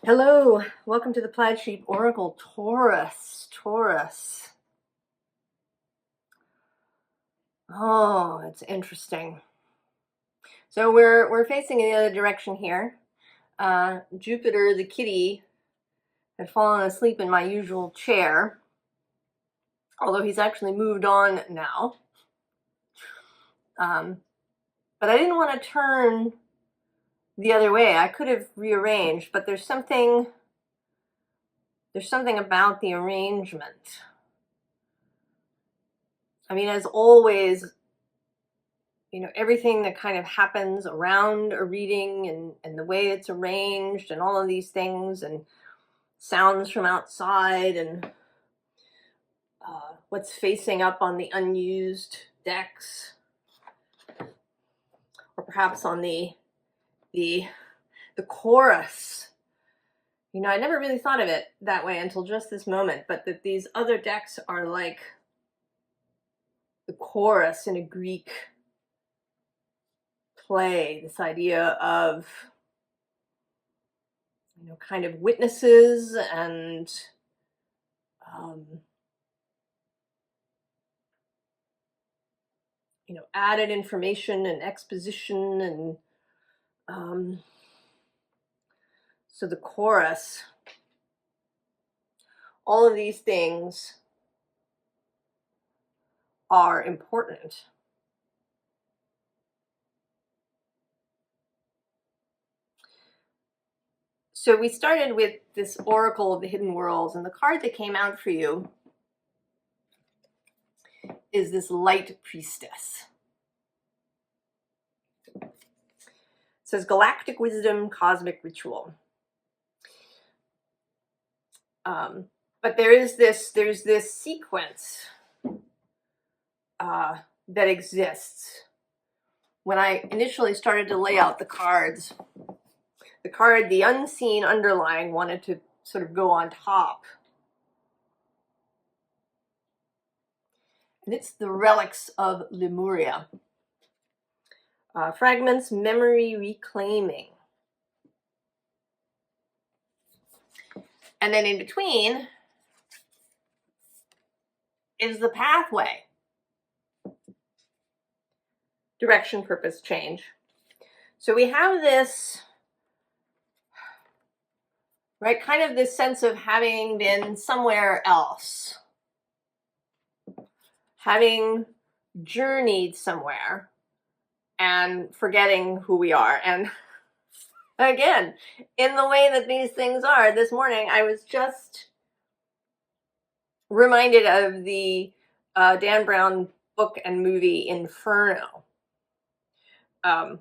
Hello, welcome to the Plaid Sheep Oracle. Taurus. Oh, it's interesting. So we're facing in the other direction here. Jupiter, the kitty, had fallen asleep in my usual chair, although he's actually moved on now. But I didn't want to turn the other way. I could have rearranged, but there's something about the arrangement. I mean, as always, everything that kind of happens around a reading and the way it's arranged and all of these things and sounds from outside and what's facing up on the unused decks, or perhaps on the chorus. I never really thought of it that way until just this moment, but that these other decks are like the chorus in a Greek play, this idea of kind of witnesses and added information and exposition, and so the chorus, all of these things are important. So we started with this Oracle of the Hidden Worlds, and the card that came out for you is this Light Priestess. It says Galactic Wisdom, Cosmic Ritual. But there's this sequence that exists. When I initially started to lay out the cards, the card, the unseen underlying, wanted to sort of go on top. And it's the Relics of Lemuria. Fragments, memory reclaiming. And then in between is the pathway. Direction, purpose, change. So we have this, right, kind of this sense of having been somewhere else, having journeyed somewhere and forgetting who we are. And again, in the way that these things are, this morning I was just reminded of the Dan Brown book and movie Inferno. And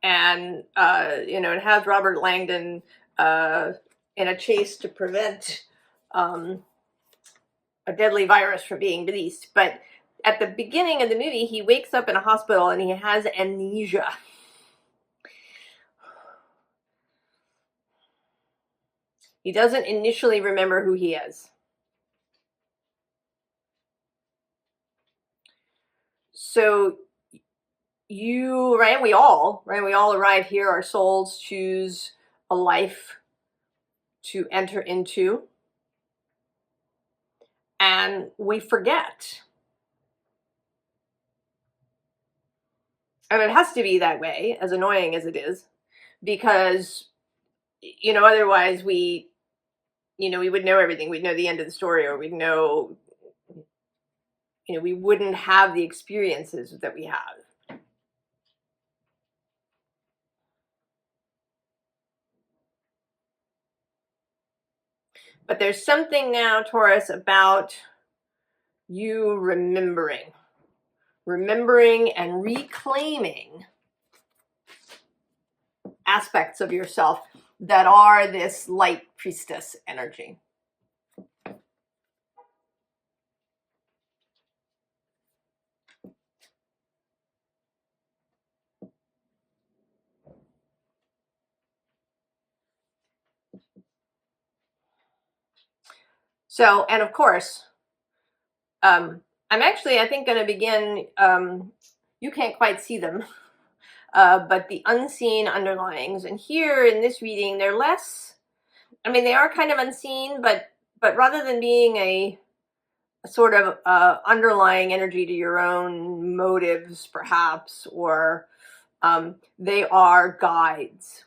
it has Robert Langdon in a chase to prevent a deadly virus from being released. But at the beginning of the movie, he wakes up in a hospital and he has amnesia. He doesn't initially remember who he is. So we all arrive here. Our souls choose a life to enter into, and we forget. And it has to be that way, as annoying as it is, because otherwise we would know everything. We'd know the end of the story, or we'd know, we wouldn't have the experiences that we have. But there's something now, Taurus, about you remembering and reclaiming aspects of yourself that are this Light Priestess energy. So, and of course, I'm actually, I think, going to begin, you can't quite see them, but the unseen underlyings. And here in this reading, they're less, I mean, they are kind of unseen, but rather than being a sort of underlying energy to your own motives, perhaps, or they are guides.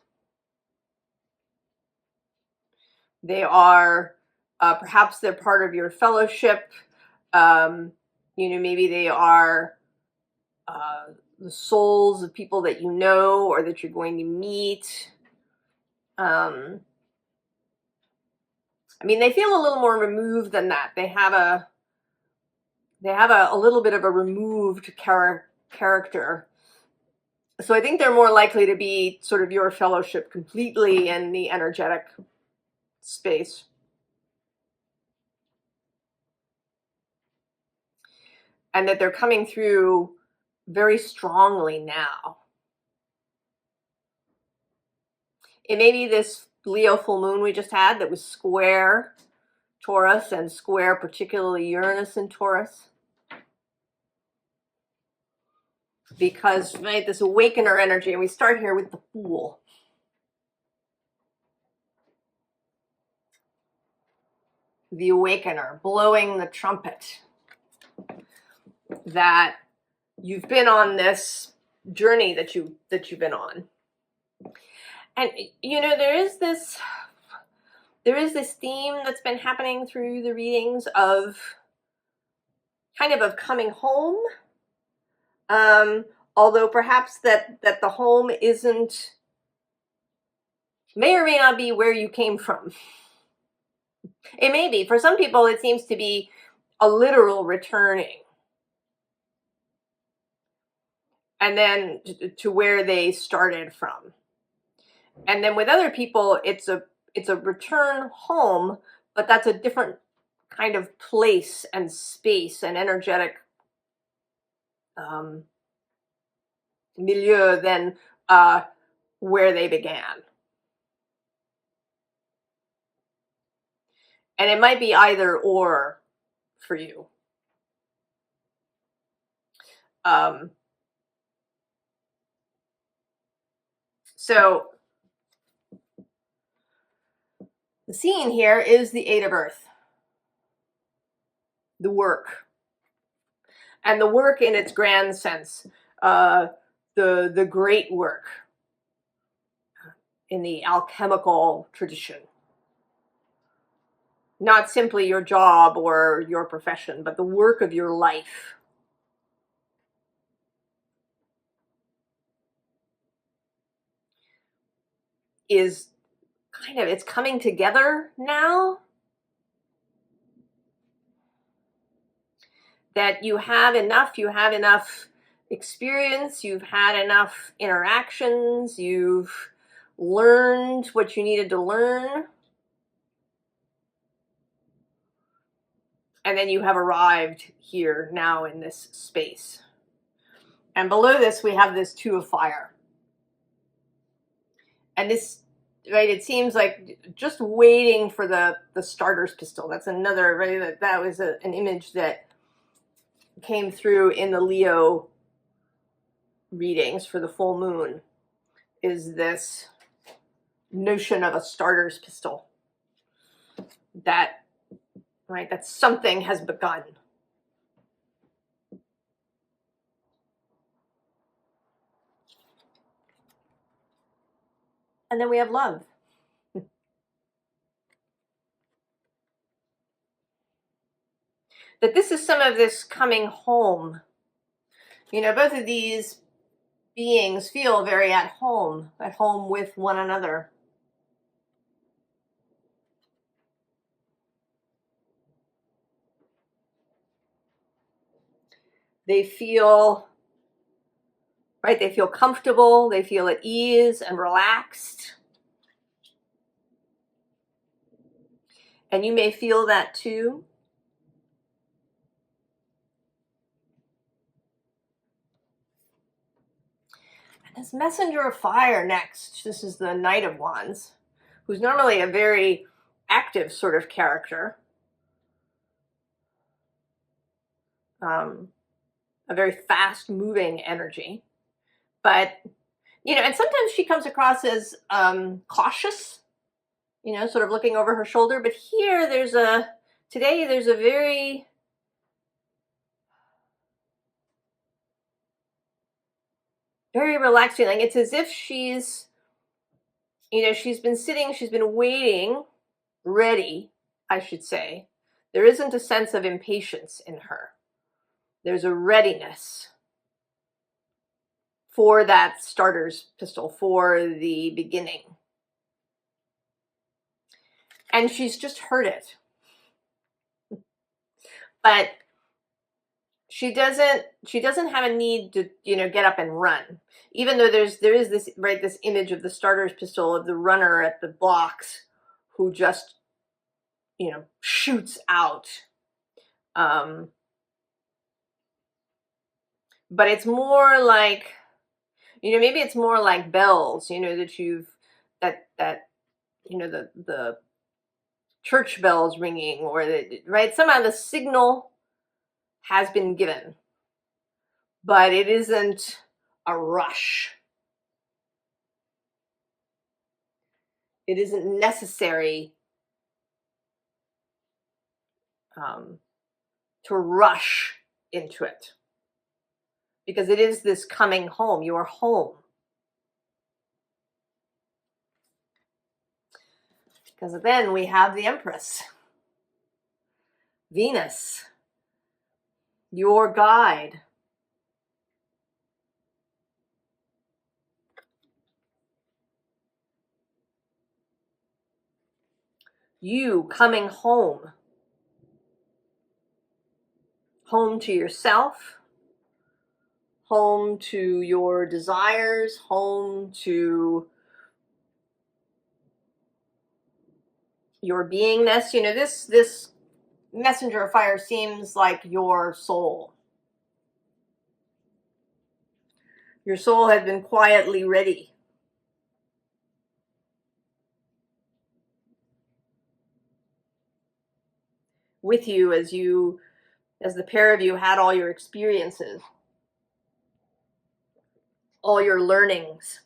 They are, perhaps they're part of your fellowship. Maybe they are the souls of people that you know or that you're going to meet. I mean, they feel a little more removed than that. They have a little bit of a removed character. So I think they're more likely to be sort of your fellowship completely in the energetic space. And that they're coming through very strongly now. It may be this Leo full moon we just had that was square Taurus and square particularly Uranus in Taurus. Because, right, this awakener energy, and we start here with the Fool. The awakener, blowing the trumpet. That you've been on this journey that you've been on. And there is this theme that's been happening through the readings of kind of coming home. Although perhaps that the home may or may not be where you came from. It may be. For some people, it seems to be a literal returning. And then to where they started from. And then with other people, it's a return home, but that's a different kind of place and space and energetic milieu than where they began. And it might be either or for you. So the scene here is the Eight of Earth. The work. And the work in its grand sense. The great work in the alchemical tradition. Not simply your job or your profession, but the work of your life. Is kind of, it's coming together now. That you have enough experience, you've had enough interactions, you've learned what you needed to learn. And then you have arrived here now in this space. And below this, we have this Two of Fire. And this, right, it seems like just waiting for the starter's pistol. That's another, right, that was an image that came through in the Leo readings for the full moon, is this notion of a starter's pistol. That, right, that something has begun. And then we have love. That this is some of this coming home. Both of these beings feel very at home with one another. They feel, right, they feel comfortable, they feel at ease and relaxed. And you may feel that too. And this messenger of fire next, this is the Knight of Wands, who's normally a very active sort of character. A very fast moving energy. But you know, and sometimes she comes across as cautious, you know, sort of looking over her shoulder. But here today there's a very, very relaxed feeling. It's as if she's, you know, she's been sitting, she's been waiting, ready, I should say. There isn't a sense of impatience in her. There's a readiness for that starter's pistol, for the beginning. And she's just heard it. But she doesn't have a need to, you know, get up and run. Even though there is this, right, this image of the starter's pistol, of the runner at the blocks who just, you know, shoots out. But it's more like, you know, maybe it's more like bells, you know, that you know, the church bells ringing, or right, somehow the signal has been given, but it isn't a rush. It isn't necessary to rush into it, because it is this coming home. You are home. Because then we have the Empress, Venus, your guide. You coming home. Home to yourself, home to your desires, home to your beingness. You know, this messenger of fire seems like your soul. Your soul has been quietly ready. With you as the pair of you had all your experiences, all your learnings.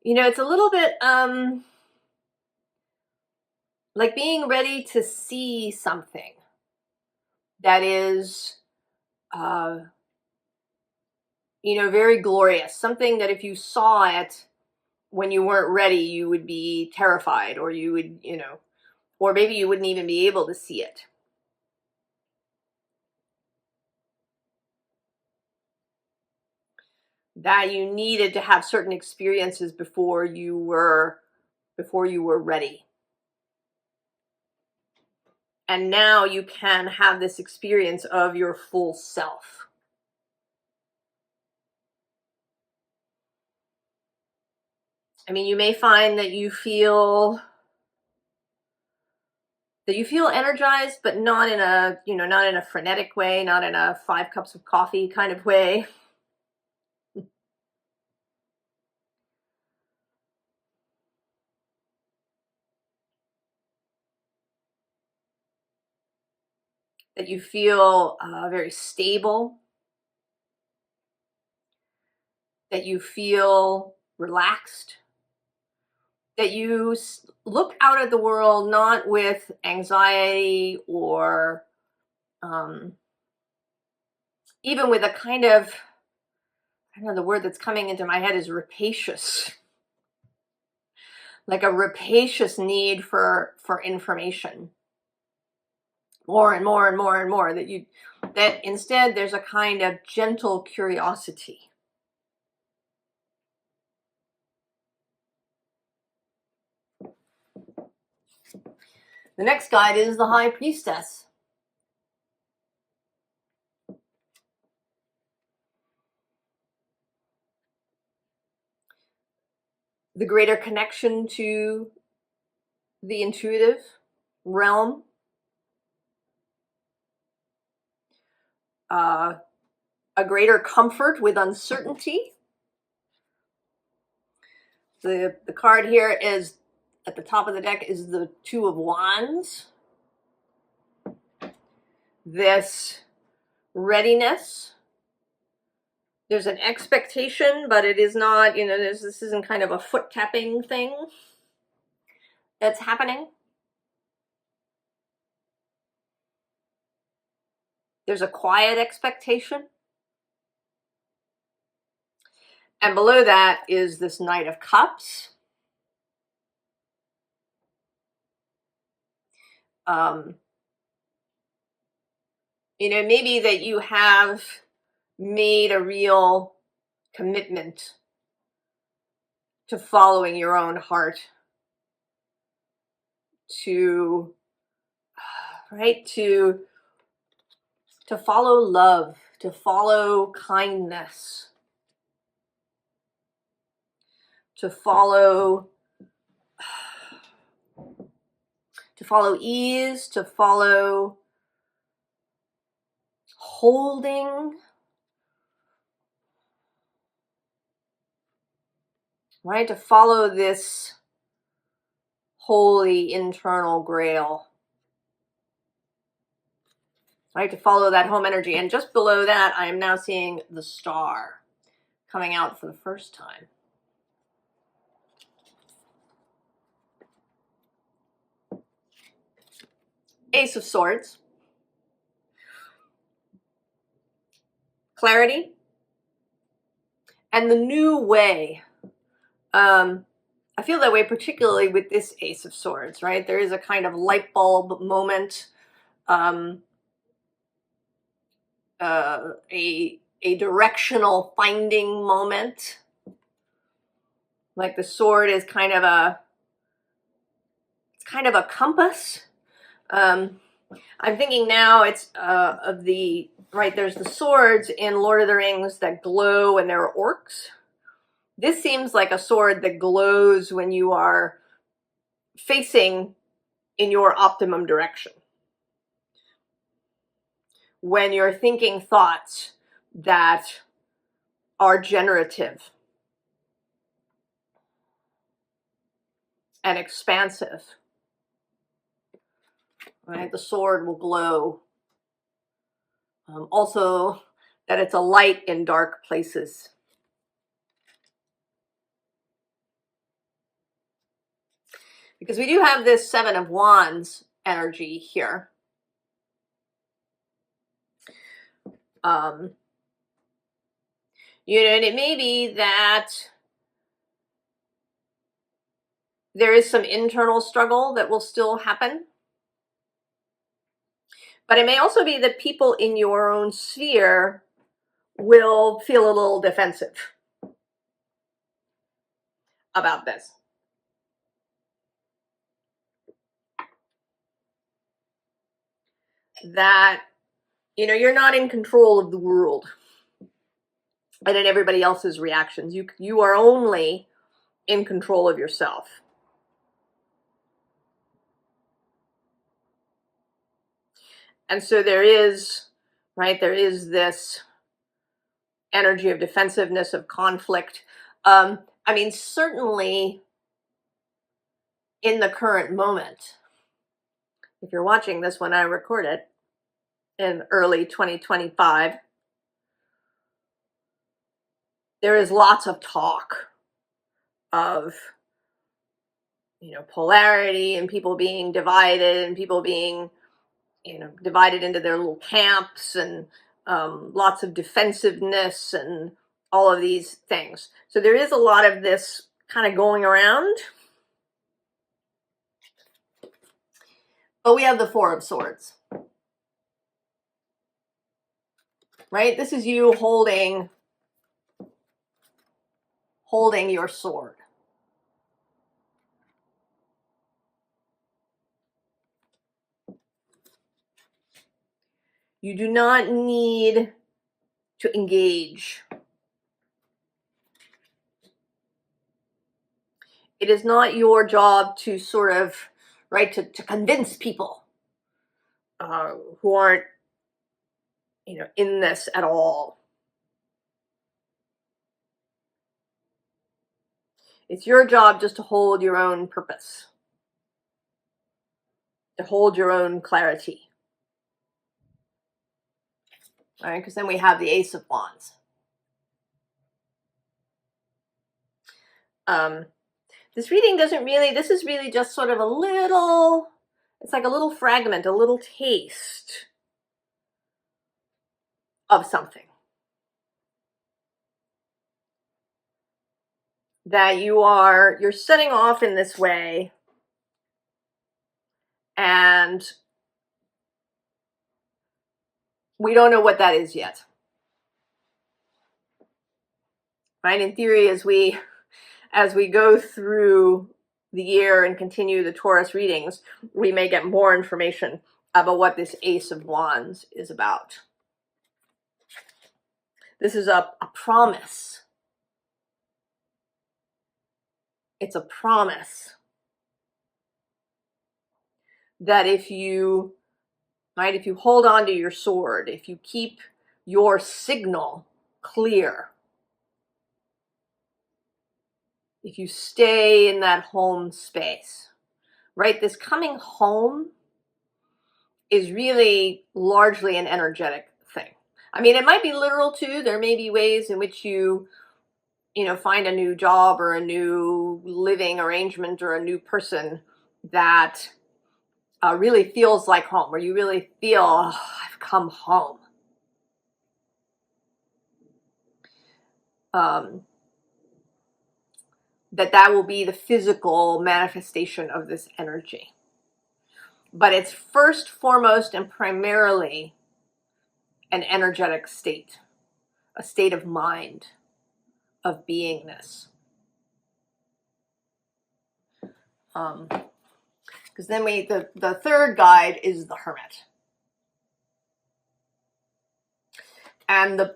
You know, it's a little bit like being ready to see something that is you know, very glorious. Something that if you saw it when you weren't ready, you would be terrified, or you would, you know, or maybe you wouldn't even be able to see it. That you needed to have certain experiences before you were ready. And now you can have this experience of your full self. I mean, you may find that you feel energized, but not in a, you know, not in a frenetic way, not in a 5 cups of coffee kind of way. That you feel very stable, that you feel relaxed, that you look out at the world not with anxiety or even with a kind of, I don't know, the word that's coming into my head is rapacious. Like a rapacious need for information. More and more and more and more, that instead there's a kind of gentle curiosity. The next guide is the High Priestess. The greater connection to the intuitive realm, a greater comfort with uncertainty. The card here is, at the top of the deck, is the Two of Wands. this readiness. There's an expectation, but it is not, you know, this isn't kind of a foot tapping thing that's happening. There's a quiet expectation. And below that is this Knight of Cups. You know, maybe that you have made a real commitment to following your own heart, to, right, to follow love, to follow kindness, to follow ease, to follow holding, right? To follow this holy internal grail, right? To follow that home energy. And just below that, I am now seeing the Star coming out for the first time. Ace of Swords. Clarity. And the new way. I feel that way particularly with this Ace of Swords, right? There is a kind of light bulb moment, a directional finding moment. Like the sword is kind of a compass. I'm thinking now it's of the, right, there's the swords in Lord of the Rings that glow when there are orcs. This seems like a sword that glows when you are facing in your optimum direction. When you're thinking thoughts that are generative and expansive, right? The sword will glow. Also, that it's a light in dark places. Because we do have this Seven of Wands energy here. You know, and it may be that there is some internal struggle that will still happen. But it may also be that people in your own sphere will feel a little defensive about this. That, you know, you're not in control of the world and in everybody else's reactions. You are only in control of yourself. And so there is, right, there is this energy of defensiveness, of conflict. I mean, certainly in the current moment, if you're watching this when I record it in early 2025, there is lots of talk of, you know, polarity and people being divided and people being, you know, divided into their little camps, and lots of defensiveness and all of these things. So there is a lot of this kind of going around. But we have the Four of Swords, right? This is you holding your sword. You do not need to engage. It is not your job to sort of, right, to convince people who aren't, you know, in this at all. It's your job just to hold your own purpose, to hold your own clarity. All right, because then we have the Ace of Wands. This reading doesn't really, this is really just sort of a little, it's like a little fragment, a little taste of something that you're setting off in this way, and we don't know what that is yet. Right? In theory, as we go through the year and continue the Taurus readings, we may get more information about what this Ace of Wands is about. This is a promise. It's a promise that if you hold on to your sword, if you keep your signal clear, if you stay in that home space, right? This coming home is really largely an energetic thing. I mean, it might be literal too. There may be ways in which you find a new job or a new living arrangement or a new person that really feels like home, where you really feel, oh, I've come home. That will be the physical manifestation of this energy. But it's first, foremost, and primarily an energetic state, a state of mind, of beingness. Because then the third guide is the Hermit. And the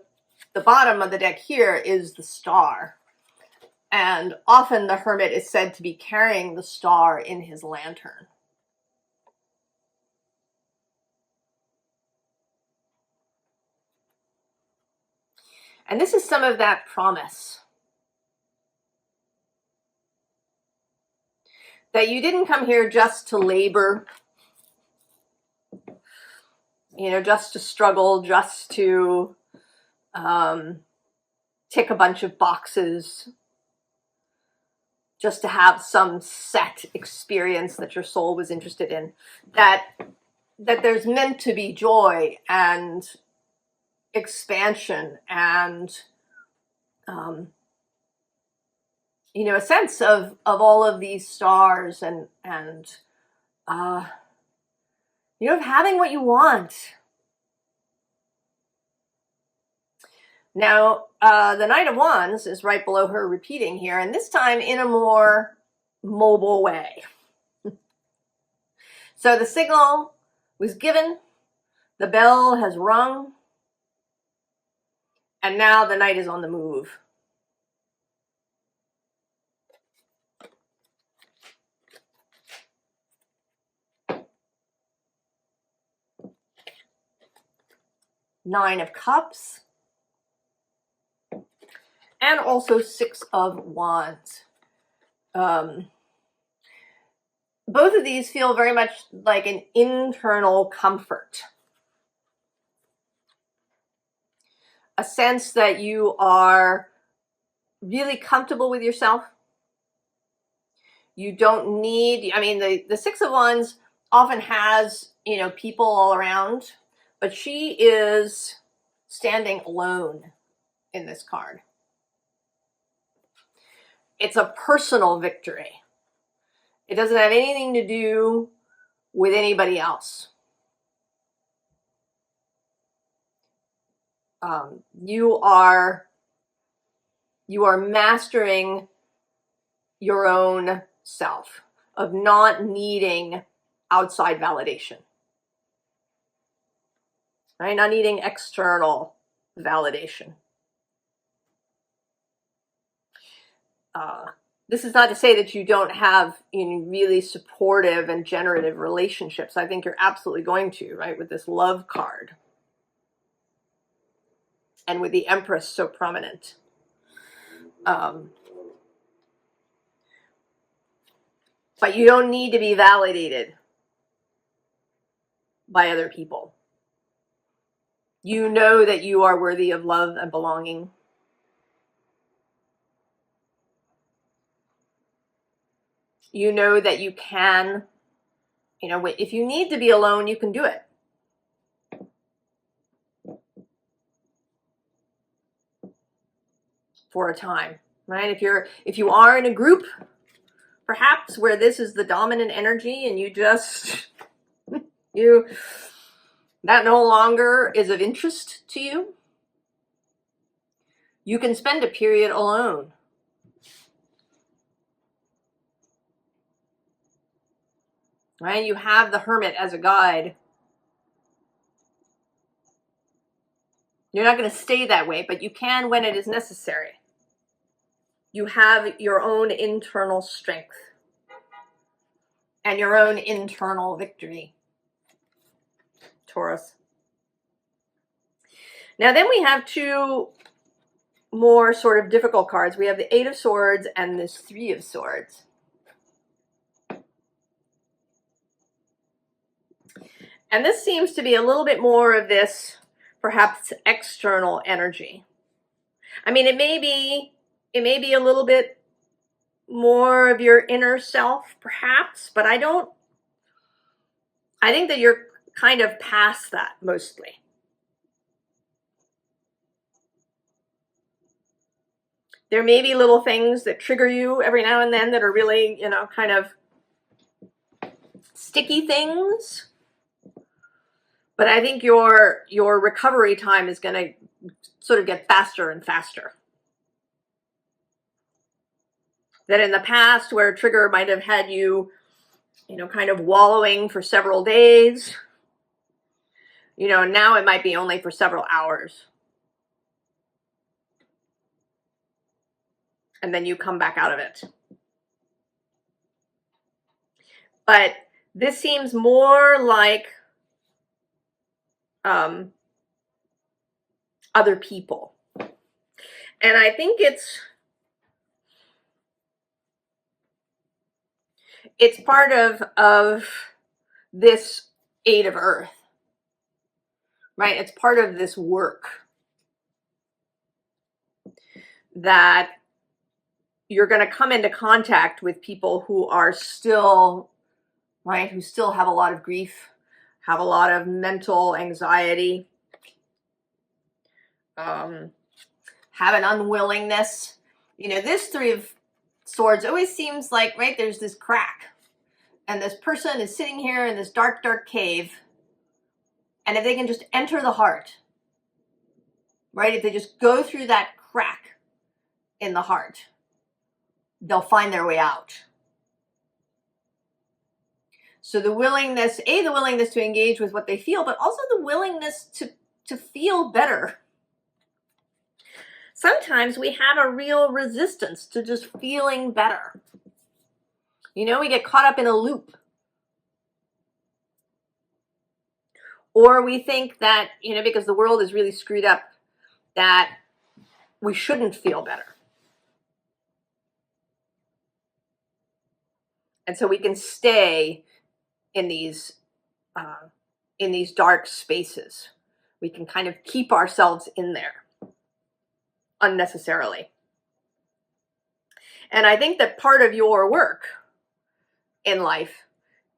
bottom of the deck here is the Star. And often the Hermit is said to be carrying the star in his lantern. And this is some of that promise. That you didn't come here just to labor, just to struggle, just to tick a bunch of boxes, just to have some set experience that your soul was interested in. That there's meant to be joy and expansion and a sense of all of these stars and having what you want. Now, the Knight of Wands is right below her repeating here, and this time in a more mobile way. So the signal was given, the bell has rung, and now the Knight is on the move. Nine of Cups. And also Six of Wands. Both of these feel very much like an internal comfort. A sense that you are really comfortable with yourself. You don't need, the Six of Wands often has, people all around, but she is standing alone in this card. It's a personal victory. It doesn't have anything to do with anybody else. You are mastering your own self, of not needing outside validation. Right? Not needing external validation. This is not to say that you don't have really supportive and generative relationships. I think you're absolutely going to, right, with this Love card. And with the Empress so prominent. But you don't need to be validated by other people. You know that you are worthy of love and belonging. You know that you can, you know, if you need to be alone, you can do it. For a time, right? If you are in a group, perhaps where this is the dominant energy and you just, that no longer is of interest to you, you can spend a period alone. Right? You have the hermit as a guide. You're not going to stay that way, but you can when it is necessary. You have your own internal strength and your own internal victory, Taurus. Now then we have two more sort of difficult cards. We have the Eight of Swords and this Three of Swords. And this seems to be a little bit more of this, perhaps, external energy. I mean, it may be a little bit more of your inner self, perhaps, but I think that you're kind of past that mostly. There may be little things that trigger you every now and then that are really, you know, kind of sticky things. But I think your recovery time is going to sort of get faster and faster. That in the past, where a trigger might have had you, you know, kind of wallowing for several days, you know, now it might be only for several hours. And then you come back out of it. But this seems more like other people. And I think it's part of this Eight of Earth, right? It's part of this work that you're going to come into contact with people who are still, right, who still have a lot of grief, have a lot of mental anxiety, have an unwillingness. You know, this Three of Swords always seems like, right, there's this crack. And this person is sitting here in this dark, dark cave. And if they can just enter the heart, right, if they just go through that crack in the heart, they'll find their way out. So the willingness, the willingness to engage with what they feel, but also the willingness to feel better. Sometimes we have a real resistance to just feeling better. You know, we get caught up in a loop. Or we think that, you know, because the world is really screwed up, that we shouldn't feel better. And so we can stay in these dark spaces. We can kind of keep ourselves in there unnecessarily. And I think that part of your work in life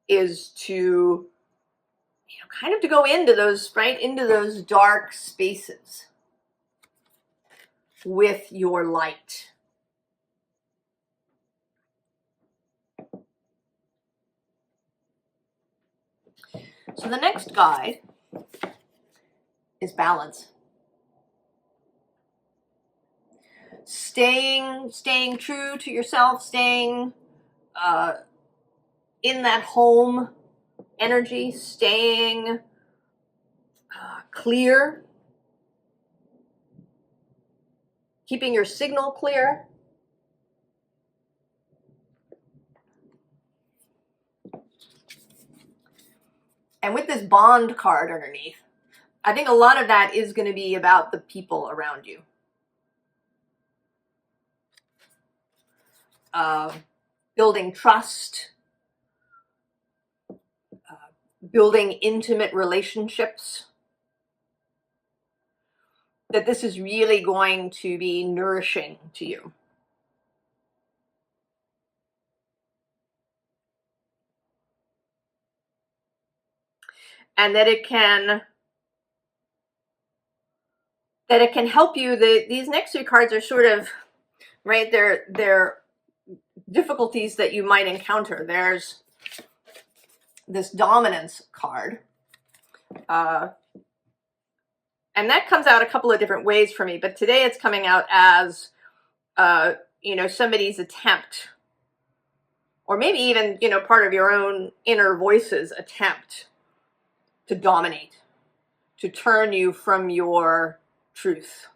is to, you know, kind of to go into those, right, into those dark spaces with your light. So the next guide is balance. Staying true to yourself, staying in that home energy, staying clear, keeping your signal clear. And with this bond card underneath, I think a lot of that is going to be about the people around you. Building trust, building intimate relationships, that this is really going to be nourishing to you. And that it can help you. These next three cards are sort of, right, they're difficulties that you might encounter. There's this dominance card. And that comes out a couple of different ways for me, but today it's coming out as, somebody's attempt, or maybe even, part of your own inner voice's attempt to dominate, to turn you from your truth,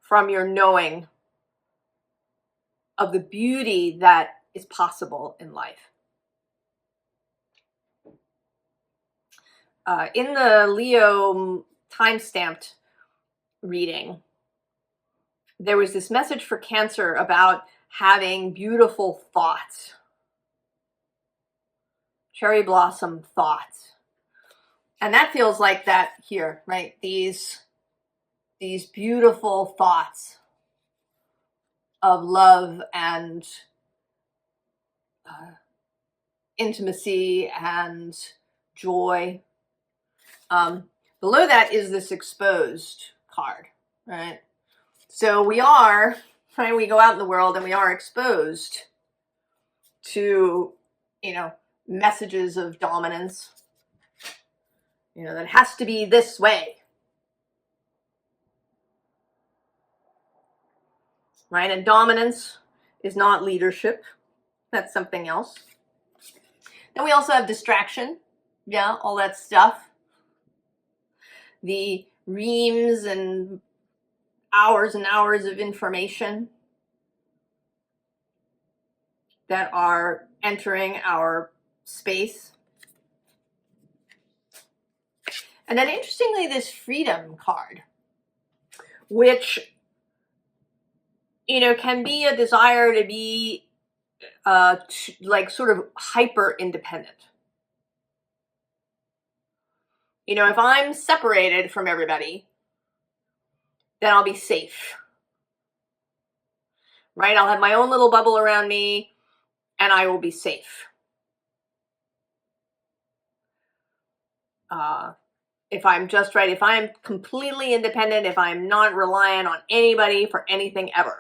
from your knowing of the beauty that is possible in life. In the Leo time-stamped reading, there was this message for Cancer about having beautiful thoughts, cherry blossom thoughts. And that feels like that here, right? These beautiful thoughts of love and intimacy and joy. Below that is this exposed card, right? So we are, right, we go out in the world and we are exposed to, messages of dominance, that has to be this way, right? And dominance is not leadership. That's something else. Then we also have distraction. Yeah, all that stuff. The reams and hours of information that are entering our space. And then interestingly, this freedom card, which, can be a desire to be like sort of hyper independent. If I'm separated from everybody, then I'll be safe, right? I'll have my own little bubble around me and I will be safe. If I'm just right, if I'm completely independent, if I'm not reliant on anybody for anything ever,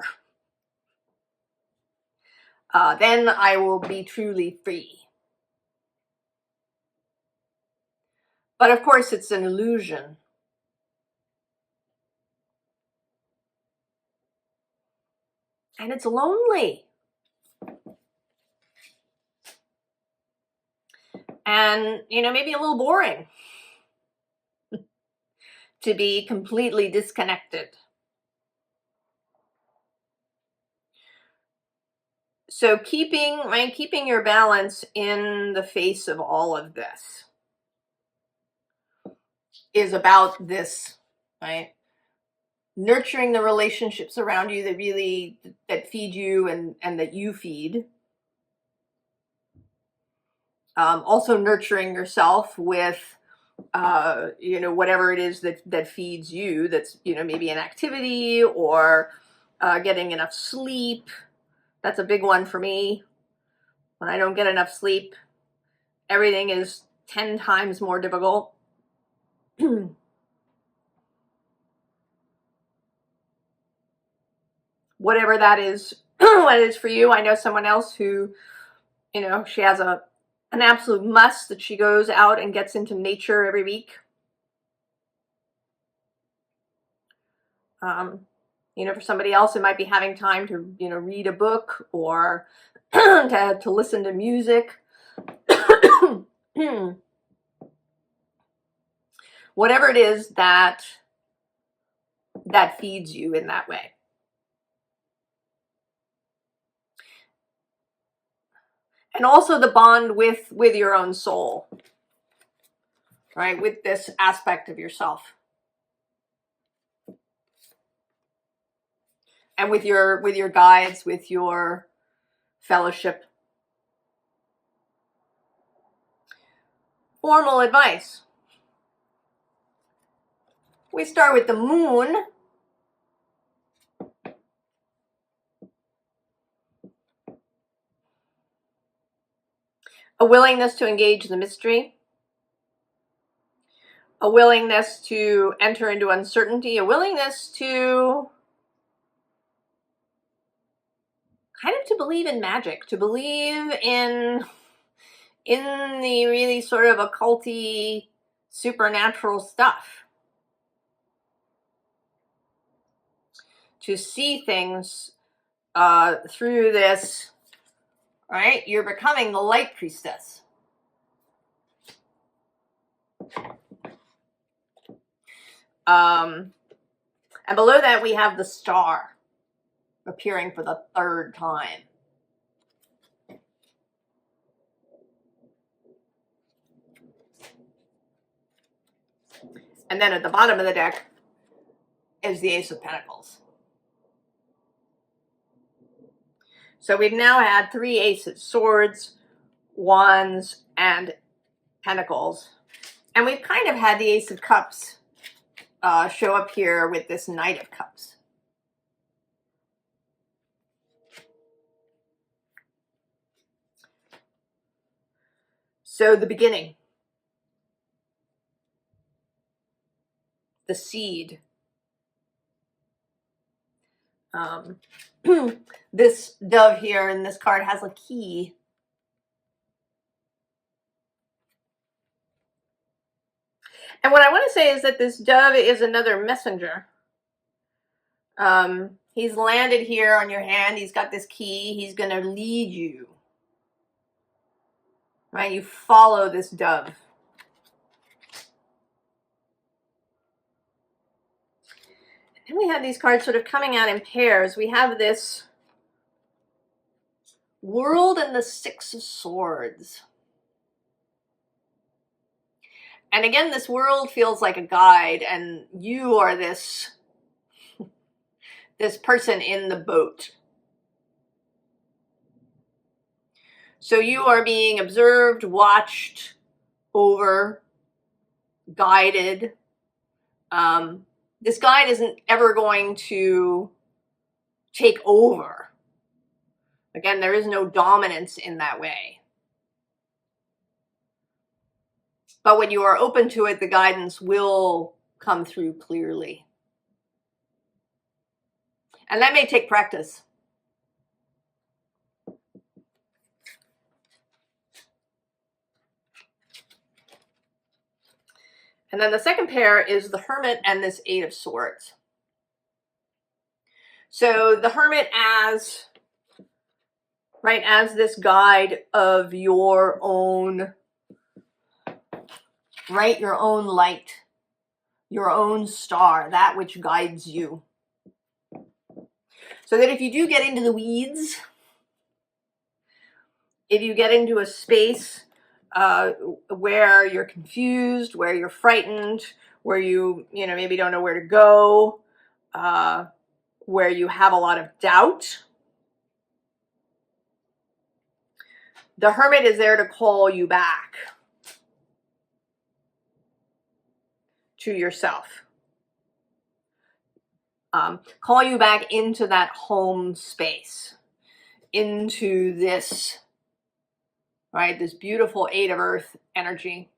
then I will be truly free. But of course, it's an illusion. And it's lonely. And, maybe a little boring to be completely disconnected. So keeping your balance in the face of all of this is about this, right? Nurturing the relationships around you that feed you and that you feed. Also nurturing yourself with, whatever it is that feeds you. That's, maybe an activity or getting enough sleep. That's a big one for me. When I don't get enough sleep, everything is 10 times more difficult. Whatever that is, what it is for you. I know someone else who, she has an absolute must that she goes out and gets into nature every week. For somebody else, it might be having time to, read a book or to listen to music. Whatever it is that feeds you in that way. And also the bond with your own soul, right? With this aspect of yourself. And with your guides, with your fellowship. Formal advice. We start with the Moon. A willingness to engage the mystery. A willingness to enter into uncertainty. A willingness to kind of to believe in magic, to believe in the really sort of occulty, supernatural stuff. To see things through this, right? You're becoming the light priestess. And below that we have the star appearing for the third time. And then at the bottom of the deck is the Ace of Pentacles. So we've now had 3 aces, swords, wands, and pentacles. And we've kind of had the Ace of Cups show up here with this Knight of Cups. So the beginning, the seed. This dove here in this card has a key. And what I want to say is that this dove is another messenger. He's landed here on your hand. He's got this key. He's going to lead you. Right? You follow this dove. And we have these cards sort of coming out in pairs. We have this World and the 6 of Swords. And again, this world feels like a guide, and you are this person in the boat. So you are being observed, watched, over, guided. This guide isn't ever going to take over. Again, there is no dominance in that way. But when you are open to it, the guidance will come through clearly. And that may take practice. And then the second pair is the Hermit and this 8 of Swords. So the Hermit as this guide of your own, right? Your own light, your own star, that which guides you. So that if you do get into the weeds, if you get into a space where you're confused, where you're frightened, where you maybe don't know where to go, where you have a lot of doubt, the Hermit is there to call you back to yourself. Call you back into that home space, into this, right, this beautiful 8 of Earth energy.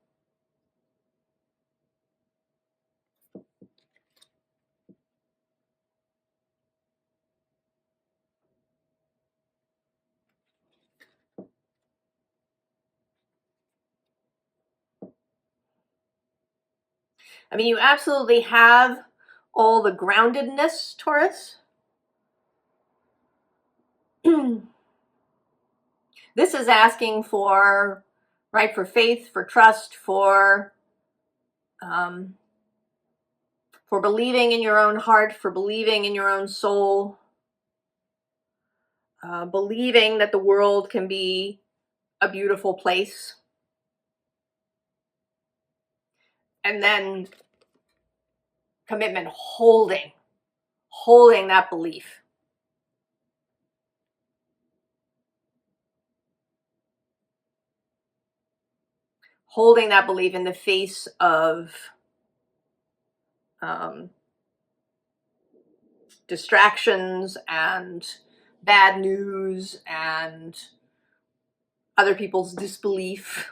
I mean, you absolutely have all the groundedness, Taurus. This is asking for, right, for faith, for trust, for believing in your own heart, for believing in your own soul, believing that the world can be a beautiful place. And then commitment, holding that belief. Holding that belief in the face of distractions and bad news and other people's disbelief.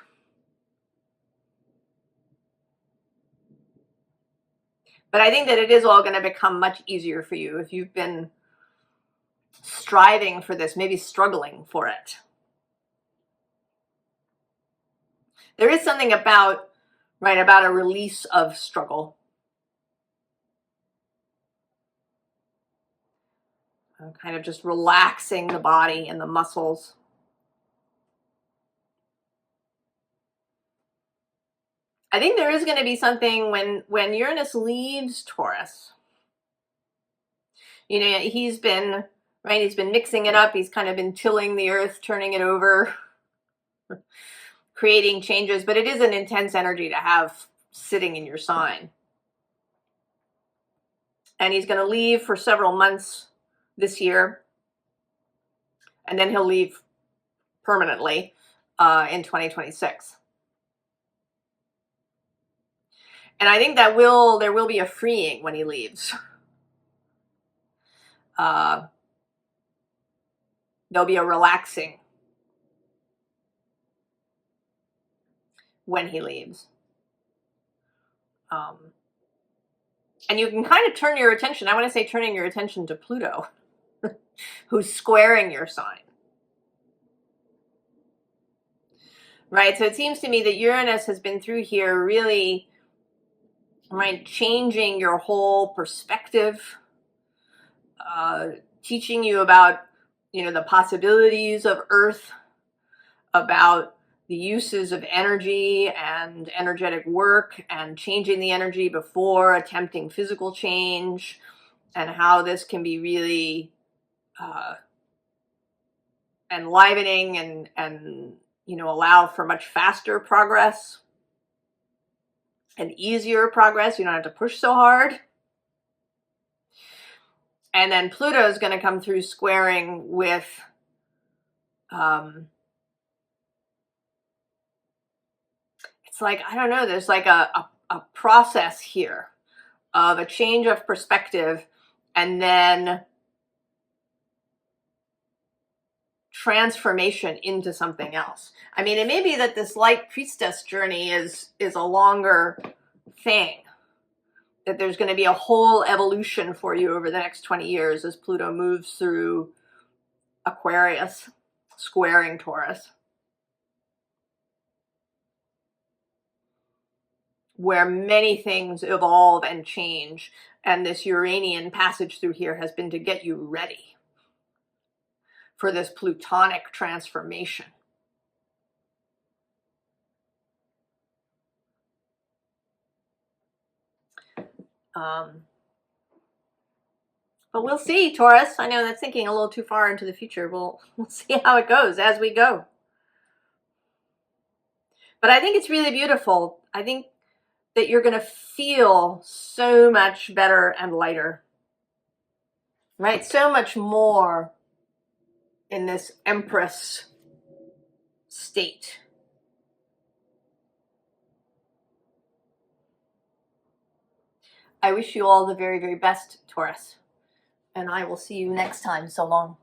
But I think that it is all going to become much easier for you if you've been striving for this, maybe struggling for it. There is something about, right, about a release of struggle. Kind of just relaxing the body and the muscles. I think there is going to be something when Uranus leaves Taurus. You know, he's been mixing it up. He's kind of been tilling the earth, turning it over, creating changes, but it is an intense energy to have sitting in your sign. And he's going to leave for several months this year, and then he'll leave permanently in 2026. And I think that there will be a freeing when he leaves. There'll be a relaxing when he leaves. And you can kind of turn your attention, I want to say turning your attention to Pluto, who's squaring your sign. Right, so it seems to me that Uranus has been through here really, right, changing your whole perspective, teaching you about, you know, the possibilities of Earth, about the uses of energy and energetic work and changing the energy before attempting physical change, and how this can be really enlivening and you know, allow for much faster progress and easier progress. You don't have to push so hard. And then Pluto is going to come through squaring with it's like, I don't know, there's like a process here of a change of perspective and then transformation into something else. I mean, it may be that this light priestess journey is a longer thing, that there's going to be a whole evolution for you over the next 20 years as Pluto moves through Aquarius, squaring Taurus, where many things evolve and change. And this Uranian passage through here has been to get you ready for this Plutonic transformation. But we'll see, Taurus. I know that's thinking a little too far into the future. We'll see how it goes as we go. But I think it's really beautiful. I think that you're going to feel so much better and lighter, right? So much more in this Empress state. I wish you all the very, very best, Taurus. And I will see you next time. So long.